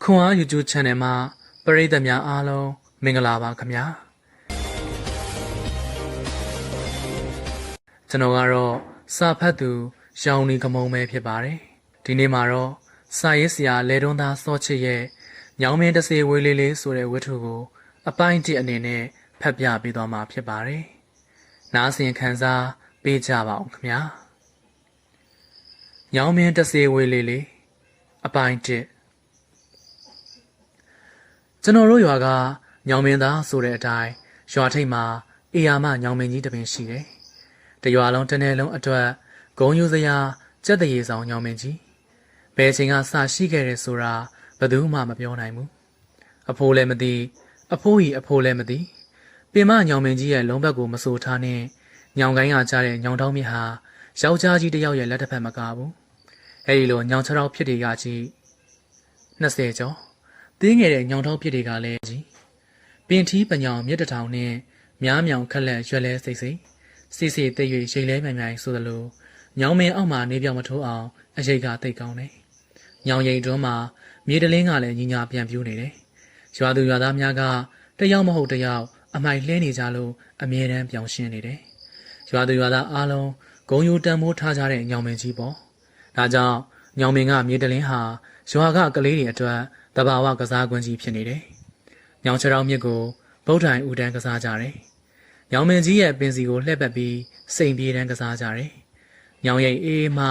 ခွန်အား YouTube Channel မှာပရိသတ်များအားလုံးမင်္ဂလာပါခင်ဗျာကျွန်တော်ကတော့စာဖတ်သူရောင်နီကမုံပဲဖြစ်ပါတယ်ဒီနေ့မှာတော့စာရေးဆရာလေတွန်းသားစောချစ်ရဲ့ညောင်မင်းတစေဝေးလေးလေးဆိုတဲ့ဝတ္ထုကိုအပိုင်းတစ်အနေနဲ့ဖတ်ပြပေးသွားမှာဖြစ်ပါတယ်နားဆင်ခံစားပေးကြပါအောင်ခင်ဗျာညောင်မင်းတစေဝေးလေးလေးအပိုင်းတစ်ကျွန်တော်တို့ရွာကညောင်မင်းသားဆိုတဲ့အတိုင်းရွာထိပ်မှာအေယာမညောင်မင်းကြီးတပင်ရှိတယ်။တရွာလုံးတစ်နယ်လုံးအတွက်ဂုံယူစရာကြက်တရေဆောင်ညောင်မင်းကြီးဘယ်ချိန်ကစရှိခဲ့တယ်ဆိုတာဘယ်သူမှမပြောနိုင်ဘူး။အဖိုးလည်းမသိအဖိုးကြီးအဖိုးလည်းမသိပင်မညောင်မင်းကြီးရဲ့လုံးဘက်ကိုမဆိုထားနဲ့ညောင်ကိုင်းကကြားတဲ့ညောင်တောင်းမြစ်ဟာယောက်ျားကြီးတစ်ယောက်ရဲ့လက်တစ်ဖက်မကဘူး။အဲဒီလိုညောင်ခြေထောက်ဖြစ်တွေကကြီး20ကျော်တင်းငယ်တဲ့ညောင်ထောက်ပြစ်တွေကလည်းကြီးပင်ထီးပညောင်မြစ်တထောင်နဲ့မြားမြောင်ခက်လက်ရွက်လဲစိတ်စိတ်စီစီတိတ်၍ရိတ်လဲမြိုင်မြိုင်ဆိုသလိုညောင်မင်းအောက်မှာနေပြောင်မထိုးအောင်အရိတ်ကတိတ်ကောင်းတယ်။ညောင်ရိတ်တွန်းမှာမြေတလင်းကလည်းညီညာပြန်ပြူးနေတယ်။ရွာသူရွာသားများကတယောက်မဟုတ်တယောက်အမိုက်လှဲနေကြလို့အမြဲတမ်းပြောင်းရှင်းနေတယ်။ရွာသူရွာသားအားလုံးဂုံယူတန်မိုးထားကြတဲ့ညောင်မင်းကြီးပေါ့။ဒါကြောင့်ညောင်မင်းကမြေတလင်းဟာရွာကကလေးတွေအတွက်တဘာဝကစားကွင်းကြီးဖြစ်နေတယ်။ညောင်ချောင်းမြစ်ကိုဗုဒ္ဓံဦးတန်းကစားကြတယ်။ညောင်မင်းကြီးရဲ့ပင်စီကိုလှည့်ပတ်ပြီးစိန်ပြေးတန်းကစားကြတယ်။ညောင်ရိပ်အေးမှ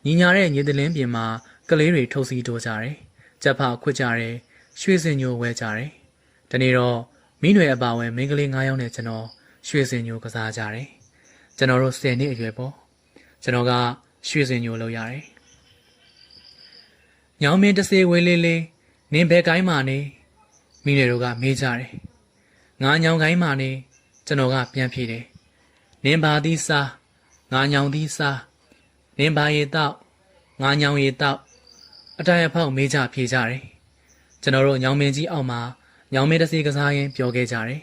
ညီညာတဲ့ညီတလင်းပြင်မှာကလေးတွေထုတ်စီတိုးကြတယ်။ကြက်ဖခွတ်ကြတယ်။ရွှေစင်ညိုဝဲကြတယ်။ဒီနေ့တော့မိနွယ်အပါဝင်မိန်းကလေး9ယောက်နဲ့ကျွန်တော်ရွှေစင်ညိုကစားကြတယ်။ကျွန်တော်တို့10နှစ်အရွယ်ပေါ့။ကျွန်တော်ကရွှေစင်ညိုလုပ်ရတယ်။ညောင်မင်းတစေဝေးလေးလေးနင်းဘဲကိုင်းမာနေမိနေတို့ကမေးကြတယ်ငါညောင်ကိုင်းမာနေကျွန်တော်ကပြန်ဖြေတယ်နင်းပါသည်စားငါညောင်သည်စားနင်းပါရေတောက်ငါညောင်ရေတောက်အတိုင်းအဖောက်မေးကြဖြေကြတယ်ကျွန်တော်တို့ညောင်မင်းကြီးအောက်မှာညောင်မင်းတစေကစားရင်ပြောခဲ့ကြတယ်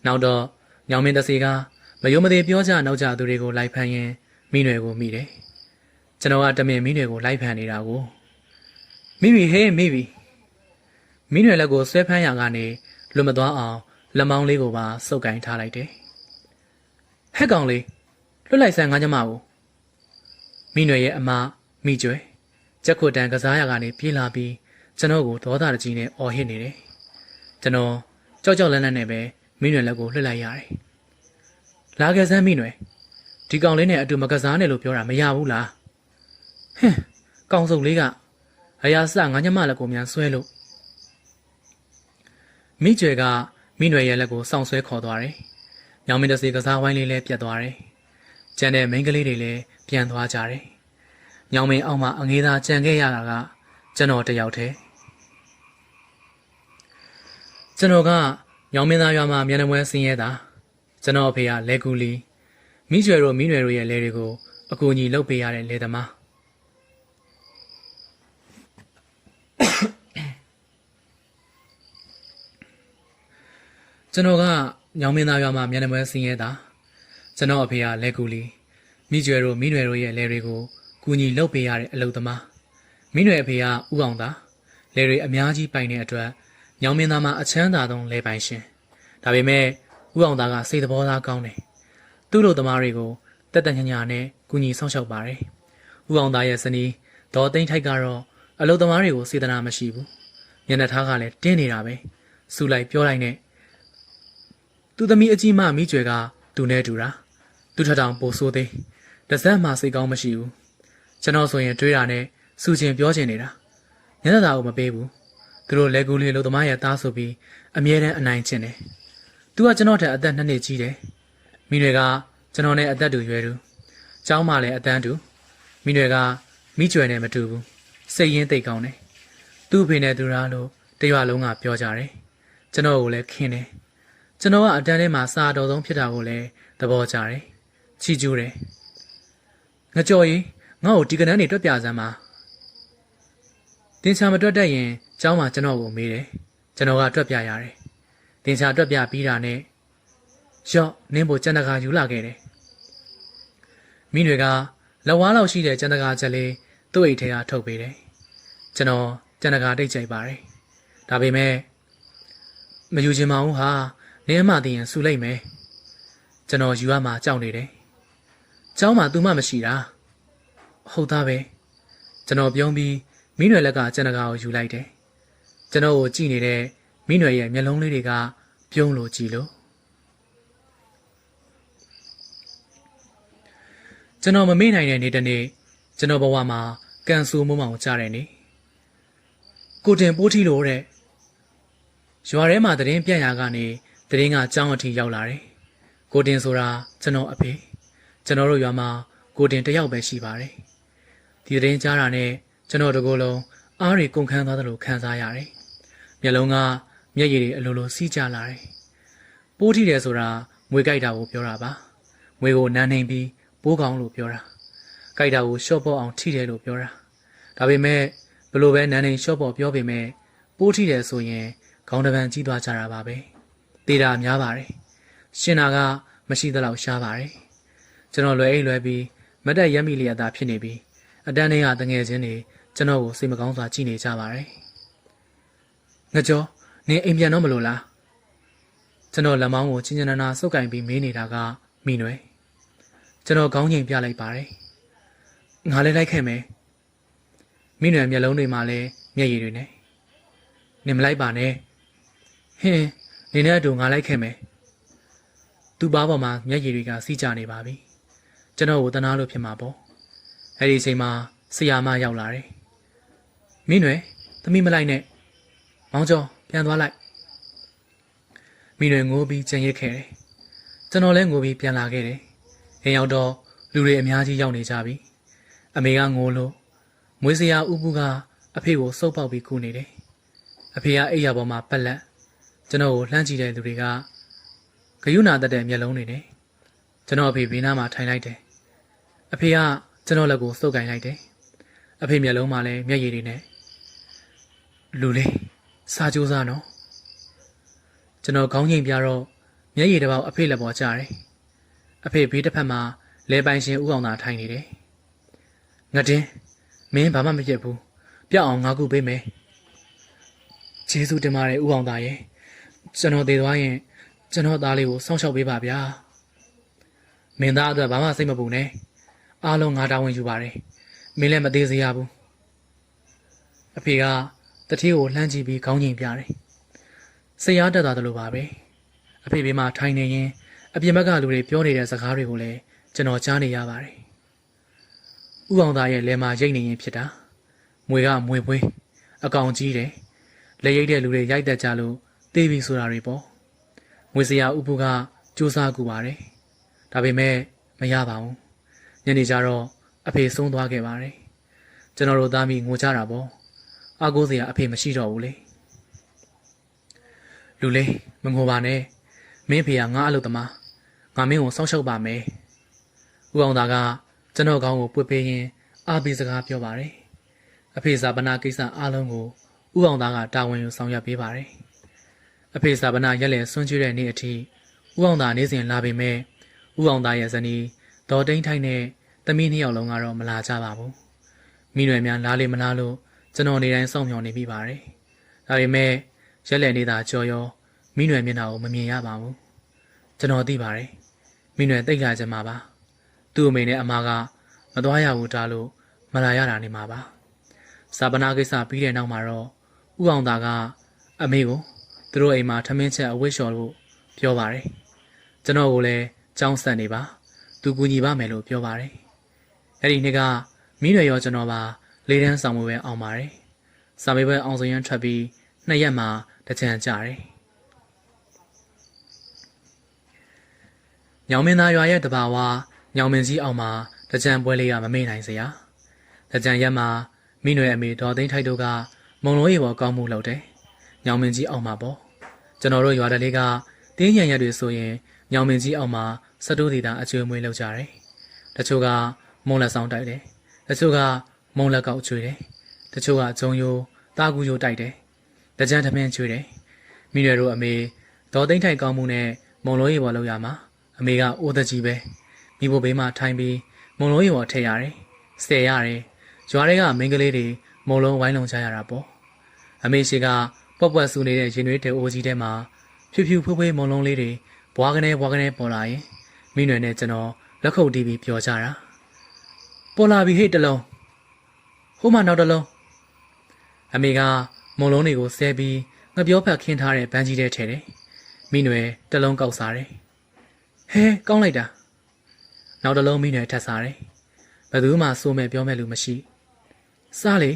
နောက်တော့ညောင်မင်းတစေကမယုံမသေးပြောကြနောက်ကြသူတွေကိုလိုက်ဖမ်းရင်မိနွယ်ကိုမိတယ်ကျွန်တော်ကတမင်မိနွယ်ကိုလိုက်ဖမ်းနေတာကိုမိပြီဟေးမိပြီမင်းရွယ်လက်ကိုဆွဲဖမ်းရကနေလွတ်မသွားအောင်လက်မောင်းလေးကိုပါစုပ်ကိုင်းထားလိုက်တယ်။ဟက်ကောင်လေးလွတ်လိုက်စမ်းငါညမကိုမင်းရွယ်ရဲ့အမမိကျွဲကြက်ခွတ်တန်ကစားရကနေပြေးလာပြီးကျွန်တော်ကိုဒေါသတကြီးနဲ့အော်ဟစ်နေတယ်။ကျွန်တော်ကြောက်ကြောက်လန့်လန့်နဲ့ပဲမင်းရွယ်လက်ကိုလွတ်လိုက်ရတယ်။လာခဲ့စမ်းမင်းရွယ်ဒီကောင်လေးနဲ့အတူမကစားနဲ့လို့ပြောတာမရဘူးလား။ဟင်းကောင်စုပ်လေးကအရာစငါညမလက်ကိုမြန်ဆွဲလို့မိကျွဲကမိနွယ်ရဲ့လက်ကိုစောင့်ဆွဲခေါ်သွားတယ်။ညောင်မင်းတစေကစားဝိုင်းလေးလည်းပြတ်သွားတယ်။ကျန်တဲ့မိန်းကလေးတွေလည်းပြန်သွားကြတယ်။ညောင်မင်းအောက်မှာအငေးသားကြံခဲ့ရတာကကျွန်တော်တယောက်တည်း။ကျွန်တော်ကညောင်မင်းသားရွာမှာမြန်နှမွဲဆင်းရဲတာကျွန်တော်အဖေကလဲကူလီမိကျွဲတို့မိနွယ်တို့ရဲ့လဲတွေကိုအကူအညီလုပ်ပေးရတဲ့လဲသမားကျွန်တော်ကညောင်မင်းသားရွာမှာမြန်နှမွဲဆင်းရဲတာကျွန်တော်အဖေကလဲကူလီမိကျွဲတို့မိနွယ်တို့ရဲ့လဲတွေကိုကူညီလုပ်ပေးရတဲ့အလုပ်သမားမိနွယ်အဖေကဥအောင်သားလဲတွေအများကြီးပိုင်တဲ့အတွက်ညောင်မင်းသားမှာအချမ်းသာဆုံးလဲပိုင်ရှင်ဒါပေမဲ့ဥအောင်သားကစိတ်သဘောသားကောင်းတယ်သူ့လိုသမားတွေကိုတက်တက်ညညာနဲ့ကူညီဆောင်ရှောက်ပါတယ်ဥအောင်သားရဲ့ဇနီးဒေါ်သိန်းထိုက်ကတော့အလုပ်သမားတွေကိုစေတနာမရှိဘူးမျက်နှာထားကလည်းတင်းနေတာပဲစူလိုက်ပြောလိုက်နဲ့သူသမီးအကြီးမမိကျွဲကသူနဲ့တူတာသူထထောင်ပိုဆိုးသေးတစက်မှစိတ်ကောင်းမရှိဘူးကျွန်တော်ဆိုရင်တွေးတာနဲ့စူချင်ပြောချင်နေတာညနေသားကိုမပေးဘူးသူတို့လက်ကူလေးလို့သမားရဲ့သားဆိုပြီးအမြဲတမ်းအနိုင်ကျင့်တယ်သူကကျွန်တော်ထက်အသက်2နှစ်ကြီးတယ်မိတွေကကျွန်တော်နဲ့အသက်တူရွယ်တူကျောင်းမှလည်းအတန်းတူမိတွေကမိကျွဲနဲ့မတူဘူးစိတ်ရင်းသိပ်ကောင်းတယ်သူ့အဖေနဲ့သူလားလို့တရွာလုံးကပြောကြတယ်ကျွန်တော်ကိုလည်းခင်းတယ်ကျွန်တော်ကအတန်းထဲမှာစာတော်ဆုံးဖြစ်တာကိုလည်းသဘောကျတယ်။ချီကျူးတယ်။ငကြော်ရီငါ့ကိုဒီကနန်းနေတွက်ပြစမ်းပါ။တင်ချာမတွက်တတ်ရင်ကျောင်းမှာကျွန်တော်ကိုမေးတယ်။ကျွန်တော်ကတွက်ပြရတယ်။တင်ချာတွက်ပြပြီးတာနဲ့ရော့နင်းဖို့ကျန်တကာယူလာခဲ့တယ်။မိတွေကလက်ဝါးလောက်ရှိတဲ့ကျန်တကာချက်လေးသူ့အိတ်ထဲကထုတ်ပေးတယ်။ကျွန်တော်ကျန်တကာတိတ်ကြိုက်ပါတယ် ဒါပေမဲ့မယူချင်ပါဘူးဟာနင်းအမှသိရင်ဆူလိုက်မယ်ကျွန်တော်ယူရမှာကြောက်နေတယ်ကျောင်းမှာသူမှမရှိတာဟုတ်သားပဲကျွန်တော်ပြုံးပြီးမိနွယ်လက်ကကျန်တကာကိုယူလိုက်တယ်ကျွန်တော်ကိုကြည့်နေတဲ့မိနွယ်ရဲ့မျက်လုံးလေးတွေကပြုံးလို့ကြည့်လို့ကျွန်တော်မမေ့နိုင်တဲ့နေ့တစ်နေ့ကျွန်တော်ဘဝမှာကန်ဆူမိုးမောင်ကြားတဲ့နေ့ကိုတင်ပိုးထီလို့တဲ့ရွာထဲမှာသတင်းပြန့်ရာကနေသတင်းကကျောင်းအထိရောက်လာတယ်ကိုတင်ဆိုတာကျွန်တော်အဖေကျွန်တော်တို့ရွာမှာကိုတင်တယောက်ပဲရှိပါတယ်ဒီသတင်းကြားတာနဲ့ကျွန်တော်တကိုယ်လုံးအားတွေကုန်ခန်းသွားသလိုခံစားရတယ်မျက်လုံးကမျက်ရည်တွေအလိုလိုစီးကျလာတယ်ပိုးထီတယ်ဆိုတာမွေကြိုက်တာကိုပြောတာပါမွေကိုနမ်းနှိမ်ပြီးပိုးကောင်းလို့ပြောတာကြိုက်တာကိုရှော့ပေါ့အောင်ထိတယ်လို့ပြောတာဒါပေမဲ့ဘလို့ပဲနန်းနေရှော့ပေါ့ပြောပေမဲ့ပိုးထိတယ်ဆိုရင်ခေါင်းတစ်ပန်းကြီးသွားကြတာပါပဲတေးတာများပါတယ်ရှင်နာကမရှိသလောက်ရှားပါတယ်ကျွန်တော်လွယ်အိတ်လွယ်ပြီးမတ်တက်ရက်မိလျက်သားဖြစ်နေပြီးအတန်းထဲကတငယ်ချင်းတွေကျွန်တော်ကိုစိတ်မကောင်းစွာကြည့်နေကြပါတယ်ငကြောနင်းအိမ်ပြန်တော့မလို့လားကျွန်တော်လက်မောင်းကိုချင်းချင်းနာနာစုပ်ကင်ပြီးမေးနေတာကမိနွယ်ကျွန်တော်ခေါင်းငိမ်ပြလိုက်ပါတယ်ငါလည်းလိုက်ခဲ့မယ်မိနွယ်မျက်လုံးတွေမှာလည်းမျက်ရည်တွေနဲ့နင်မလိုက်ပါနဲ့ဟင်းနင်နဲ့အတူငါလိုက်ခဲ့မယ်သူ့ဘားပေါ်မှာမျက်ရည်တွေကစီးကျနေပါပြီကျွန်တော်ကိုတနာလို့ဖြစ်မှာပေါ့အဲ့ဒီအချိန်မှာဆရာမရောက်လာတယ်မိနွယ်သမီးမလိုက်နဲ့မောင်ကျော်ပြန်သွားလိုက်မိနွယ်ငိုးပြီးကြံရစ်ခဲ့တယ်ကျွန်တော်လည်းငိုးပြီးပြန်လာခဲ့တယ်အိမ်ရောက်တော့လူတွေအများကြီးရောက်နေကြပြီအမေကငိုလို့မွေးစရာဥပုကအဖေကိုစုပ်ပေါက်ပြီးကူနေတယ်အဖေကအိယာပေါ်မှာပက်လက်ကျွန်တော်ကိုလှမ်းကြည့်တဲ့လူတွေကဂယုဏတက်တဲ့မျက်လုံးတွေနဲ့ကျွန်တော်အဖေဘေးနားမှာထိုင်လိုက်တယ်အဖေကကျွန်တော်လက်ကိုစုပ်ကင်လိုက်တယ်အဖေမျက်လုံးမှာလည်းမျက်ရည်တွေနဲ့လူလေးစားကြိုးစားနော်ကျွန်တော်ခေါင်းငိမ်ပြတော့မျက်ရည်တစ်ပေါက်အဖေလက်ပေါ်ကျတယ်အဖေဘေးတစ်ဖက်မှာလဲပိုင်ရှင်ဥအောင်သာထိုင်နေတယ်ငတင်းမင်းဘာမှမဖြစ်ဘူးပြောက်အောင်ငါကူပေးမယ်ကျေးဇူးတင်ပါတယ်ဥအောင်သားရဲ့ကျွန်တော်တည်သွားရင်ကျွန်တော်သားလေးကိုစောင့်ရှောက်ပေးပါဗျာမင်းသားအတွက်ဘာမှစိတ်မပူနဲ့အားလုံးငါတာဝန်ယူပါတယ်မင်းလည်းမသေးစေရဘူးအဖေကတတိကိုလှမ်းကြည့်ပြီးခေါင်းငိမ်ပြတယ်ဆရာတက်သွားတယ်လို့ပါပဲအဖေဘေးမှာထိုင်နေရင်အပြင်ဘက်ကလူတွေပြောနေတဲ့စကားတွေကိုလည်းကျွန်တော်ကြားနေရပါတယ်ဥအောင်သားရဲ့လဲမှာရိတ်နေရင်ဖြစ်တာမွေကမွေပွေးအကောင်ကြီးတယ်လက်ရိတ်တဲ့လူတွေရိုက်တက်ကြလို့တေးပြီးဆိုတာတွေပေါ့မွေစရာဥပုကစူးစမ်းကူပါတယ်ဒါပေမဲ့မရပါဘူးညနေကျတော့အဖေဆုံးသွားခဲ့ပါတယ်ကျွန်တော်တို့သားမိငိုကြတာပေါ့အကိုစရာအဖေမရှိတော့ဘူးလေလူလေးမငိုပါနဲ့မင်းဖေကငါအလုပ်သမားငါမင်းကိုစောင့်ရှောက်ပါမယ်ဥအောင်သားကကျွန်တော်ကောင်းကိုပွေပေးရင်အားပေးစကားပြောပါတယ်အဖေစာပနာကိစ္စအားလုံးကိုဥအောင်သားကတာဝန်ယူဆောင်ရွက်ပေးပါတယ်အဖေစာပနာရက်လည်ဆွန့်ကျွေးတဲ့နေ့အထိဥအောင်သားနေစဉ်လာပေမဲ့ဥအောင်သားရဲ့ဇနီးဒေါ်တိန်ထိုင်နဲ့သမီးနှစ်ယောက်လုံးကတော့မလာကြပါဘူးမိနွယ်များလားလေမလားလို့ကျွန်တော်နေတိုင်းစောင့်မျှော်နေမိပါတယ်ဒါပေမဲ့ရက်လည်နေတာကြော်ရောမိနွယ်မျက်နှာကိုမမြင်ရပါဘူးကျွန်တော်သိပါတယ်မိနွယ်တိတ်လာကြမှာပါသူ့အမေနဲ့အမကမသွားရဘူးတားလို့မလာရတာနေမှာပါစာပနာကိစ္စပြီးတဲ့နောက်မှာတော့ဥအောင်သားကအမေကိုသူတို့အိမ်မှာထမင်းချက်အဝတ်လျှော်လို့ပြောပါတယ်ကျွန်တော်ကိုလည်းကြောင်းဆက်နေပါသူကူညီပါမယ်လို့ပြောပါတယ်အဲ့ဒီနေ့ကမိနွယ်ရောကျွန်တော်ပါလေးတန်းဆောင်ပွဲအောင်ပါတယ်စာမေးပွဲအောင်စရန်ထွက်ပြီး2ရက်မှာတကြံကြတယ်ညောင်မင်းသားရွာရဲ့တဘာဝညောင်မင်းကြီးအောင်မှာတကြံပွဲလေးကမမေ့နိုင်စရာတကြံရက်မှာမိနွယ်အမေဒေါ်သိန်းထိုက်တို့ကမုံလုံးရေပေါ်ကောင်းမှုလုပ်တယ်ညောင်မင်းကြီးအောင်မှာပေါ့ကျွန်တော်တို့ရွာတလေးကတင်းညံရက်တွေဆိုရင်ညောင်မင်းကြီးအောင်မှာစတိုးသေးတာအကျွေးမွေးလုပ်ကြတယ်တချို့ကမုံလက်ဆောင်တိုက်တယ်တချို့ကမုံလက်ကောက်ကျွေးတယ်တချို့ကဂျုံယိုတာကူယိုတိုက်တယ်တကြံထမင်းကျွေးတယ်မိနွယ်တို့အမေဒေါ်သိန်းထိုက်ကောင်းမှုနဲ့မုံလုံးရေပေါ်လောက်ရမှာအမေကအိုးသက်ကြီးပဲမိဖို့ဘေးမှာထိုင်ပြီးမုံလုံးရေပေါ်ထည့်ရတယ်ဆယ်ရတယ်ရွာတွေကမိန်းကလေးတွေမုံလုံးဝိုင်းလုံးချရတာပေါ့အမေရှိက ပေါ့ပွက်ဆူနေတဲ့ရင်တွေတဲအိုးကြီးထဲမှာဖြူဖြူဖွေးဖွေးမုံလုံးလေးတွေဘွားကနေပေါ်လာရင်မိနွယ်နဲ့ကျွန်တော်လက်ခုပ်တီးပြီးပြောကြတာပေါ်လာပြီဟဲ့တလုံးဟိုမှနောက်တလုံးအမေကမုံလုံးတွေကိုဆဲပြီးငပြောဖက်ခင်းထားတဲ့ပန်းကြီးထဲထည့်တယ်မိနွယ်တလုံးကောက်စားတယ်ဟဲကောင်းလိုက်တာနောက်တလုံးမိနွယ်ထပ်စားတယ်ဘယ်သူမှစိုးမဲ့ပြောမဲ့လူမရှိစားလေ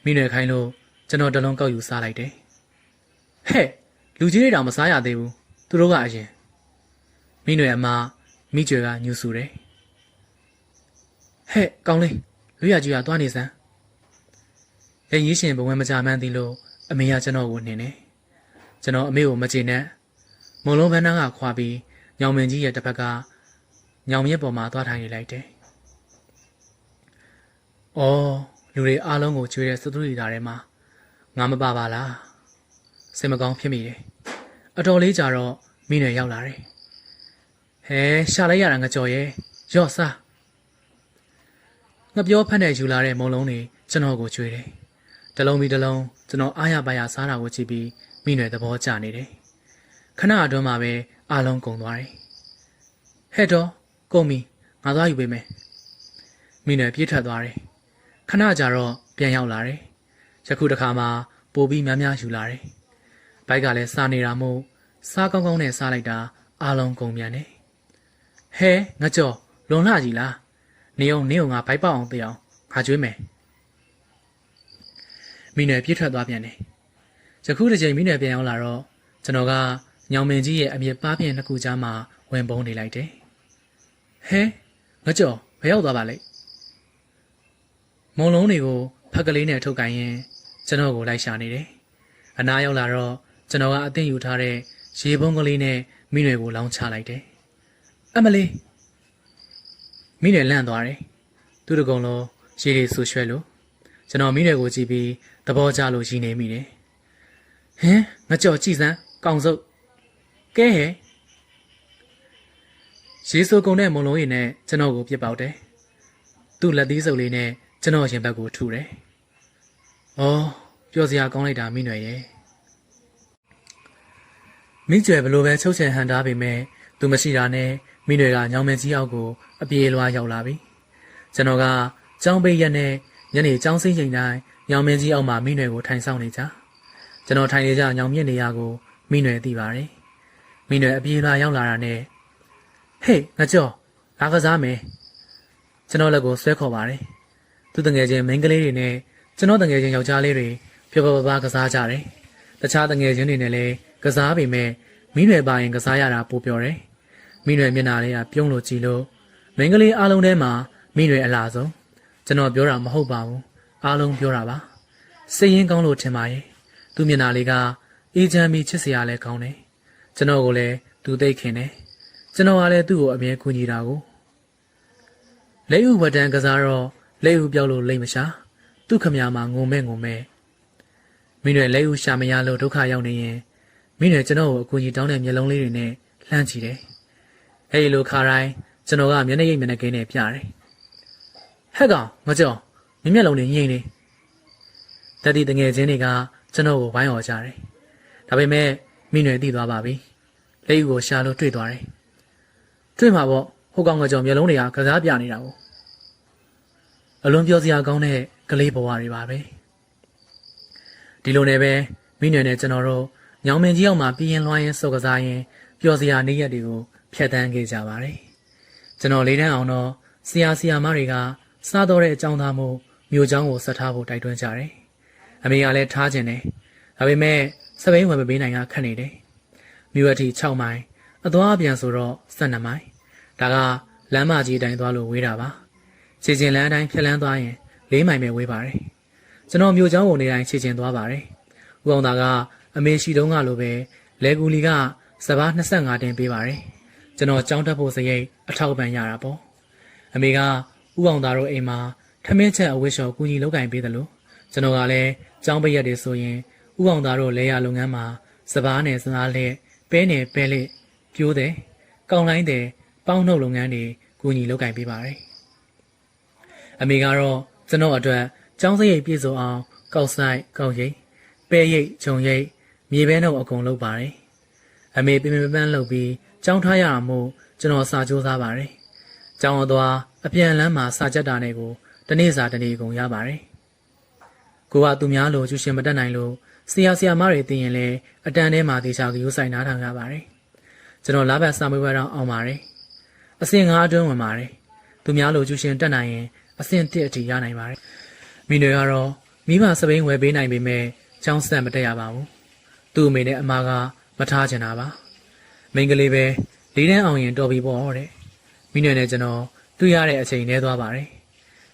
မိနွယ်ခိုင်းလို့ကျွန်တော်တလုံးကောက်ယူစားလိုက်တယ်ဟဲ့လူကြီးတွေတောင်မစားရသေးဘူးသူတို့ကအရင်မိနွယ်အမမိကျွယ်ကညှူဆူတယ်ဟဲ့ကောင်းလေးလွေရကြီးကသွားနေစမ်းလက်ရည်ရှင်ဘဝမကြမှန်းသိလို့အမေကကျွန်တော်ကိုနှင်တယ်ကျွန်တော်အမေကိုမကျေနပ်မုံလုံးဘန်းသားကခွာပြီးညောင်မင်းကြီးရဲ့တစ်ဖက်ကညောင်မြစ်ပေါ်မှာသွားထိုင်နေလိုက်တယ်။အော်လူတွေအားလုံးကိုကျွေးတဲ့စတူဒီတာထဲမှာငါမပါပါလား။စိတ်မကောင်းဖြစ်မိတယ်။အတော်လေးကြာတော့မိနယ်ရောက်လာတယ်။ဟဲရှာလိုက်ရတာငကြော်ရဲ့ရော့စားငပြောဖက်နဲ့ယူလာတဲ့မုံလုံးတွေကျွန်တော်ကိုကျွေးတယ်။တလုံးပြီးတလုံးကျွန်တော်အားရပါရစားတာကိုကြည့်ပြီးမိနယ်သဘောကျနေတယ်။ခဏအတွင်းမှာပဲအားလုံးကုန်သွားတယ်။ဟဲ့တော့ကုန်ပြီငါသွားယူပေးမယ်မိနယ်ပြေးထွက်သွားတယ်ခဏကြာတော့ပြန်ရောက်လာတယ်ယခုတစ်ခါမှပိုပြီးများများယူလာတယ်ဘိုက်ကလည်းစားနေတာမို့စားကောင်းကောင်းနဲ့စားလိုက်တာအားလုံးကုန်ပြန်တယ်ဟဲငါကြော်လွန်လှကြီးလားနေအောင်ငါဘိုက်ပေါက်အောင်သိအောင်ငါကျွေးမယ်မိနယ်ပြေးထွက်သွားပြန်တယ်ယခုတစ်ချိန်မိနယ်ပြန်ရောက်လာတော့ကျွန်တော်ကညောင်မင်းကြီးရဲ့အမြင့်ပါးပြင်နှစ်ခုကြားမှာဝင်ပုံးနေလိုက်တယ်ဟဲငါကြော်ဘယ်ရောက်သွားပါလဲမုံလုံးတွေကိုဖက်ကလေးနဲ့ထုတ်ကန်ရင်ကျွန်တော်ကိုလိုက်ရှာနေတယ်အနားရောက်လာတော့ကျွန်တော်ကအသင့်ယူထားတဲ့ရေပုံးကလေးနဲ့မိနွယ်ကိုလောင်းချလိုက်တယ်အမလေးမိနွယ်လန့်သွားတယ်သူ့တကုံလုံးရေတွေဆူရွှဲလို့ကျွန်တော်မိနွယ်ကိုကြည့်ပြီးသဘောကျလို့ရည်နေမိတယ်ဟင်ငါကြော်ကြည့်စမ်းကောင်စုပ်ကဲဟဲရေဆိုကုန်တဲ့မုံလုံးရည်နဲ့ကျွန်တော်ကိုပြစ်ပေါက်တယ်သူ့လက်သီးစုပ်လေးနဲ့ကျွန်တော်ရင်ဘက်ကိုထူတယ်။အော်ပြောစရာကောင်းလိုက်တာမိနွယ်ရဲ့။မိကျွယ်ဘလို့ပဲချုပ်ချယ်ဟန်တာပေမဲ့သူမရှိတာနဲ့မိနွယ်ကညောင်မင်းကြီးအောက်ကိုအပြေးလွှားရောက်လာပြီ။ကျွန်တော်ကကြောင်းပိတ်ရက်နဲ့ညနေကြောင်းစိမ့်ချိန်တိုင်းညောင်မင်းကြီးအောက်မှာမိနွယ်ကိုထိုင်ဆောင်နေကြ။ကျွန်တော်ထိုင်နေကြညောင်မြင့်နေရကိုမိနွယ်သိပါတယ်။မိနွယ်အပြေးလွှားရောက်လာတာနဲ့ဟေးငါကြော်လာကစားမယ်။ကျွန်တော်လက်ကိုဆွဲခေါ်ပါတယ်။သူတငယ်ချင်းမိန်းကလေးတွေနဲ့ကျွန်တော်တငယ်ချင်းယောက်ျားလေးတွေဖြောပပကစားကြတယ်။တခြားတငယ်ချင်းတွေနဲ့လည်းကစားပေမဲ့မိနွယ်ပါရင်ကစားရတာပိုပျော်တယ်။မိနွယ်မျက်နှာလေးကပြုံးလို့ကြည့်လို့မိန်းကလေးအားလုံးထဲမှာမိနွယ်အလားဆုံးကျွန်တော်ပြောတာမဟုတ်ပါဘူး။အားလုံးပြောတာပါ။စိတ်ရင်းကောင်းလို့ထင်ပါရဲ့။သူ့မျက်နှာလေးကအေးချမ်းပြီးချစ်စရာလည်းကောင်းတယ်။ကျွန်တော်ကိုလည်းသူသိခင်တယ်။ကျွန်တော်ကလည်းသူ့ကိုအမြဲကူညီတာကိုလက်ဥဝတ္တန်ကစားတော့လက်ဥပြောက်လို့လိမ့်မရှာသူ့ခမရမှာငုံမဲ့မိနွယ်လက်ဥရှာမရလို့ဒုက္ခရောက်နေရင်မိနွယ်ကျွန်တော်ကိုအကူကြီးတောင်းတဲ့မျက်လုံးလေးတွေနဲ့လှမ်းကြည့်တယ်အဲဒီလိုခါတိုင်းကျွန်တော်ကမျက်နှာရိပ်မျက်နှာကင်းနဲ့ပြတယ်ဟဲ့ကောင်မကြော်မျက်လုံးတွေညှိနေတတိတငယ်ချင်းတွေကကျွန်တော်ကိုဝိုင်းော်ကြတယ်ဒါပေမဲ့မိနွယ်သိသွားပါပြီလက်ဥကိုရှာလို့တွေ့သွားတယ်တွေ့မှာပေါ့ဟိုကောင်ကကြော်မျက်လုံးတွေကကစားပြနေတာကိုအလွန်ပြောစရာကောင်းတဲ့ကလေးဘဝတွေပါပဲဒီလိုနဲ့ပဲမိနွယ်နဲ့ကျွန်တော်တို့ညောင်မင်းကြီးအောင်မှာပြင်းလွှားရင်စောကစားရင်ပျော်စရာနေ့ရက်တွေကိုဖျက်ဆီးခဲ့ကြပါတယ်ကျွန်တော်လေးတန်းအောင်တော့ဆရာမတွေကစားတော့တဲ့အကြောင်းသားမို့မြို့เจ้าကိုဆက်ထားဖို့တိုက်တွန်းကြတယ်အမေကလည်းထားခြင်းတယ်ဒါပေမဲ့စပိန်ဝင်မပေးနိုင်ကခက်နေတယ်မြို့အထိ6မိုင်အသွားအပြန်ဆိုတော့12မိုင်ဒါကလမ်းမကြီးတိုင်းသွားလို့ဝေးတာပါခြေကျင်လမ်းအတိုင်းဖြတ်လန်းသွားရင်4မိုင်ပဲဝေးပါတယ်ကျွန်တော်မြို့เจ้าကိုနေတိုင်းခြေကျင်သွားပါတယ်ဦးအောင်သာကအမေရှိတုန်းကလိုပဲလဲကူလီကစပါး25တင်ပေးပါတယ်ကျွန်တော်ကြောင်းတက်ဖို့စရိတ်အထောက်ပံ့ရတာပေါ့အမေကဦးအောင်သာတို့အိမ်မှာထမင်းချက်အဝတ်လျှော်ကူညီလုပ်ကင်ပေးတယ်လို့ကျွန်တော်ကလည်းကြောင်းပိတ်ရက်တွေဆိုရင်ဦးအောင်သာတို့လဲရလုပ်ငန်းမှာစပါးနဲ့စသားလက်ပဲနဲ့ပဲလက်ပြိုးတယ်ကောင်းလိုင်းတယ်ပေါင်းနှုတ်လုပ်ငန်းတွေကူညီလုပ်ကင်ပေးပါတယ်အမေကတော့ကျွန်တော်အတွက်ကျောင်းစရိတ်ပြည့်စုံအောင်ကောက်ဆိုင်ကောက်ရိပ် ပဲရိတ်ဂျုံရိတ်မြေပဲနှုတ်အကုန်လုပ်ပါတယ်အမေပြင်းပြင်းပန်းလုပ်ပြီးကြောင်းထားရတာမို့ကျွန်တော်စာကြိုးစားပါတယ်ကျောင်းတော်အပြန်လမ်းမှာစာချက်တာနဲ့ကိုတနေ့စာတနေ့ကုန်ရပါတယ်ကိုကသူများလိုကျူရှင်မတက်နိုင်လို့ဆရာမတွေသိရင်လည်းအတန်းထဲမှာတေချာကယူဆိုင်နားထောင်ရပါတယ်ကျွန်တော်လာဘတ်စာမေးပွဲတော့အောင်ပါတယ်အဆင့်9အတွင်းဝင်ပါတယ်သူများလိုကျူရှင်တက်နိုင်ရင်အဆင့်1အထိရနိုင်ပါတယ်မိနွေကတော့မိမစပိန်ဝယ်ပေးနိုင်ပေမဲ့ကျောင်းဆက်မတက်ရပါဘူးသူ့အမေနဲ့အမကမထားချင်တာပါမိန်းကလေးပဲလေးတန်းအောင်ရင်တော်ပြီပေါ့တဲ့မိနွေနဲ့ကျွန်တော်တွေ့ရတဲ့အချိန်နဲသွားပါတယ်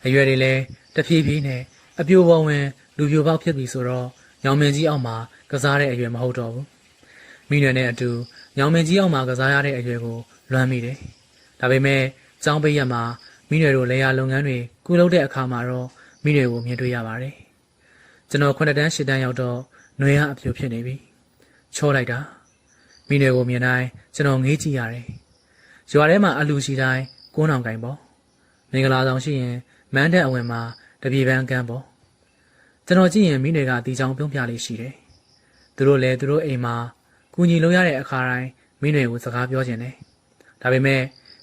အရွယ်တွေလည်းတဖြည်းဖြည်းနဲ့အပြိုပေါ်ဝင်လူပြိုပေါက်ဖြစ်ပြီဆိုတော့ညောင်မင်းကြီးအောက်မှာကစားတဲ့အရွယ်မဟုတ်တော့ဘူးမိနွေနဲ့အတူညောင်မင်းကြီးအောက်မှာကစားရတဲ့အရွယ်ကိုလွမ်းမိတယ်ဒါပေမဲ့ကျောင်းပိတ်ရက်မှာမိနွေတို့လေယာလုပ်ငန်းတွေကုလုပ်တဲ့အခါမှာတော့မိနွေကိုမြင်တွေ့ရပါတယ်ကျွန်တော်9တန်း10တန်းရောက်တော့နှွေကအပြိုဖြစ်နေပြီချောလိုက်တာမိနွေကိုမြင်တိုင်းကျွန်တော်ငေးကြည့်ရတယ်ရွာထဲမှာအလူရှိတိုင်းကိုးနောင်ကင်ပေါ့မင်္ဂလာဆောင်ရှိရင်မန်းတဲ့အဝင်မှာတပြေပန်းကန်းပေါ့ကျွန်တော်ကြည့်ရင်မိနွေကတီချောင်းပြုံးပြလေးရှိတယ်သူတို့လည်းသူတို့အိမ်မှာကူညီလို့ရတဲ့အခါတိုင်းမိနွေကိုစကားပြောခြင်းတယ်ဒါပေမဲ့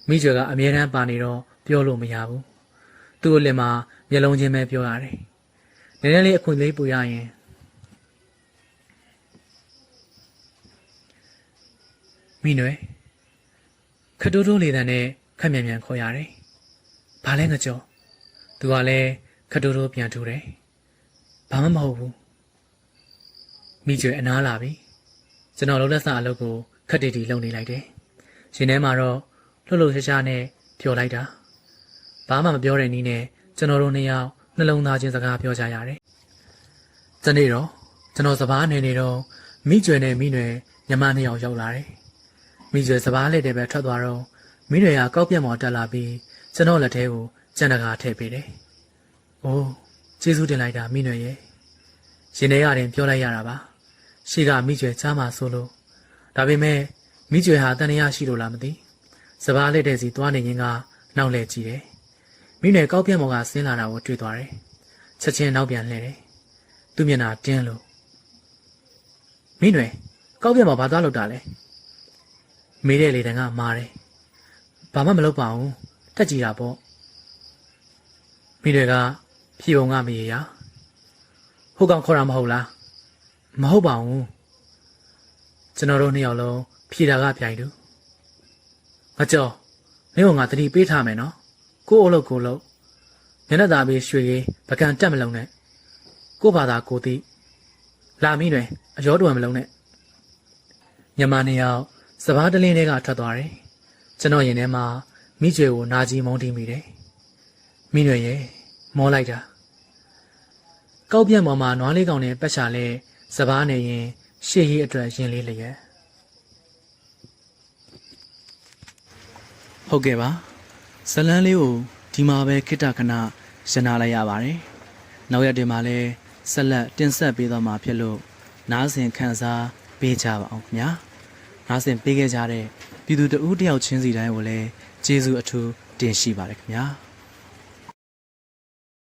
မိကျွေကအမြဲတမ်းပါနေတော့ပြောလို့မရဘူးသူ့အလင်မှာမျက်လုံးချင်းပဲပြောရတယ်နည်းနည်းလေးအခွင့်လေးပူရရင်မိနွေခတိုးတိုးလေးတန်းနဲ့ခက်မြန်မြန်ခေါ်ရတယ်။ဘာလဲငကြော။သူကလည်းခတိုးတိုးပြန်ထူတယ်။ဘာမှမဟုတ်ဘူး။မိကျွေအနားလာပြီ။ကျွန်တော်လုံးလက်စာအလုပ်ကိုခက်တီတီလုပ်နေလိုက်တယ်။ရှင်ထဲမှာတော့လှုပ်လှုပ်ရှားရှားနဲ့ပြောလိုက်တာ။ဘာမှမပြောတဲ့နည်းနဲ့ကျွန်တော်တို့နှစ်ယောက်နှလုံးသားချင်းစကားပြောကြရတယ်။ဒီနေ့တော့ကျွန်တော်စပားနေနေတော့မိကျွေနဲ့မိနွယ်ညီမနှစ်ယောက်ရောက်လာတယ်။မိကျွေစပားလက်တွေပဲထွက်သွားတော့မိနွေကကောက်ပြက်မော်တက်လာပြီးကျွန်တော်လက်ထဲကိုကြံတကာထည့်ပေးတယ်။အိုးကျေးဇူးတင်လိုက်တာမိနွေရဲ့။ရင်ထဲရတယ်ပြောလိုက်ရတာပါ။ရှေ့ကမိကျွေချားမှဆိုလို့ဒါပေမဲ့မိကျွေဟာတန်ရရှိလို့လားမသိ။စပားလက်တဲ့စီသွားနေရင်ကနောက်လဲကြည့်တယ်။မိနွေကောက်ပြက်မော်ကဆင်းလာတာကိုတွေ့သွားတယ်။ချက်ချင်းနောက်ပြန်လှည့်တယ်။သူ့မျက်နှာတင်းလို့မိနွေကောက်ပြက်မော်ဘာသွားလို့တာလဲ။မေးတဲ့လေတန်းကမာတယ်။ဘာမှမလုပ်ပါဘူးတက်ကြည့်တာပေါ့မိတွေကဖြီုံကမရေရဟုတ်ကောင်ခေါ်တာမဟုတ်လားမဟုတ်ပါဘူးကျွန်တော်တို့နှစ်ယောက်လုံးဖြီတာကပြိုင်တူငါကြော်မင်းကငါတတိပေးထားမယ်နော်ကို့အလုပ်ကိုလုပ်မျက်နှာသာပေးရွှေကြီးပကံတက်မလုံးနဲ့ကို့ဘာသာကိုသိလာမိတွေအရောတော်မလုံးနဲ့ညမနှစ်ယောက်စပားတလင်းတွေကထွက်သွားတယ်ကျွန်တော်ရင်ထဲမှာမိကျွေကိုနာကြီးမုန်းတီးမိတယ်မိနွေရဲ့မောလိုက်တာကောက်ပြက်ပေါ်မှာနွားလေးကောင်နဲ့ပတ်ချလဲစပားနေရင်ရှေ့ရေးအတွက်ရင်လေးလျက်ဟုတ်ကဲ့ပါဇလန်းလေးကိုဒီမှာပဲခိတ္တခဏရနာလိုက်ရပါတယ်နောက်ရက်တွေမှာလည်းဆက်လက်တင်ဆက်ပေးသွားမှာဖြစ်လို့နားဆင်ခန်းစားပေးကြပါအောင်ခင်ဗျာနားဆင်ပေးခဲ့ကြတဲ့ပြည်သူတဦးတယောက်ချင်းစီတိုင်းကိုလည်းကျေးဇူးအထူးတင်ရှိပါတယ်ခင်ဗျာ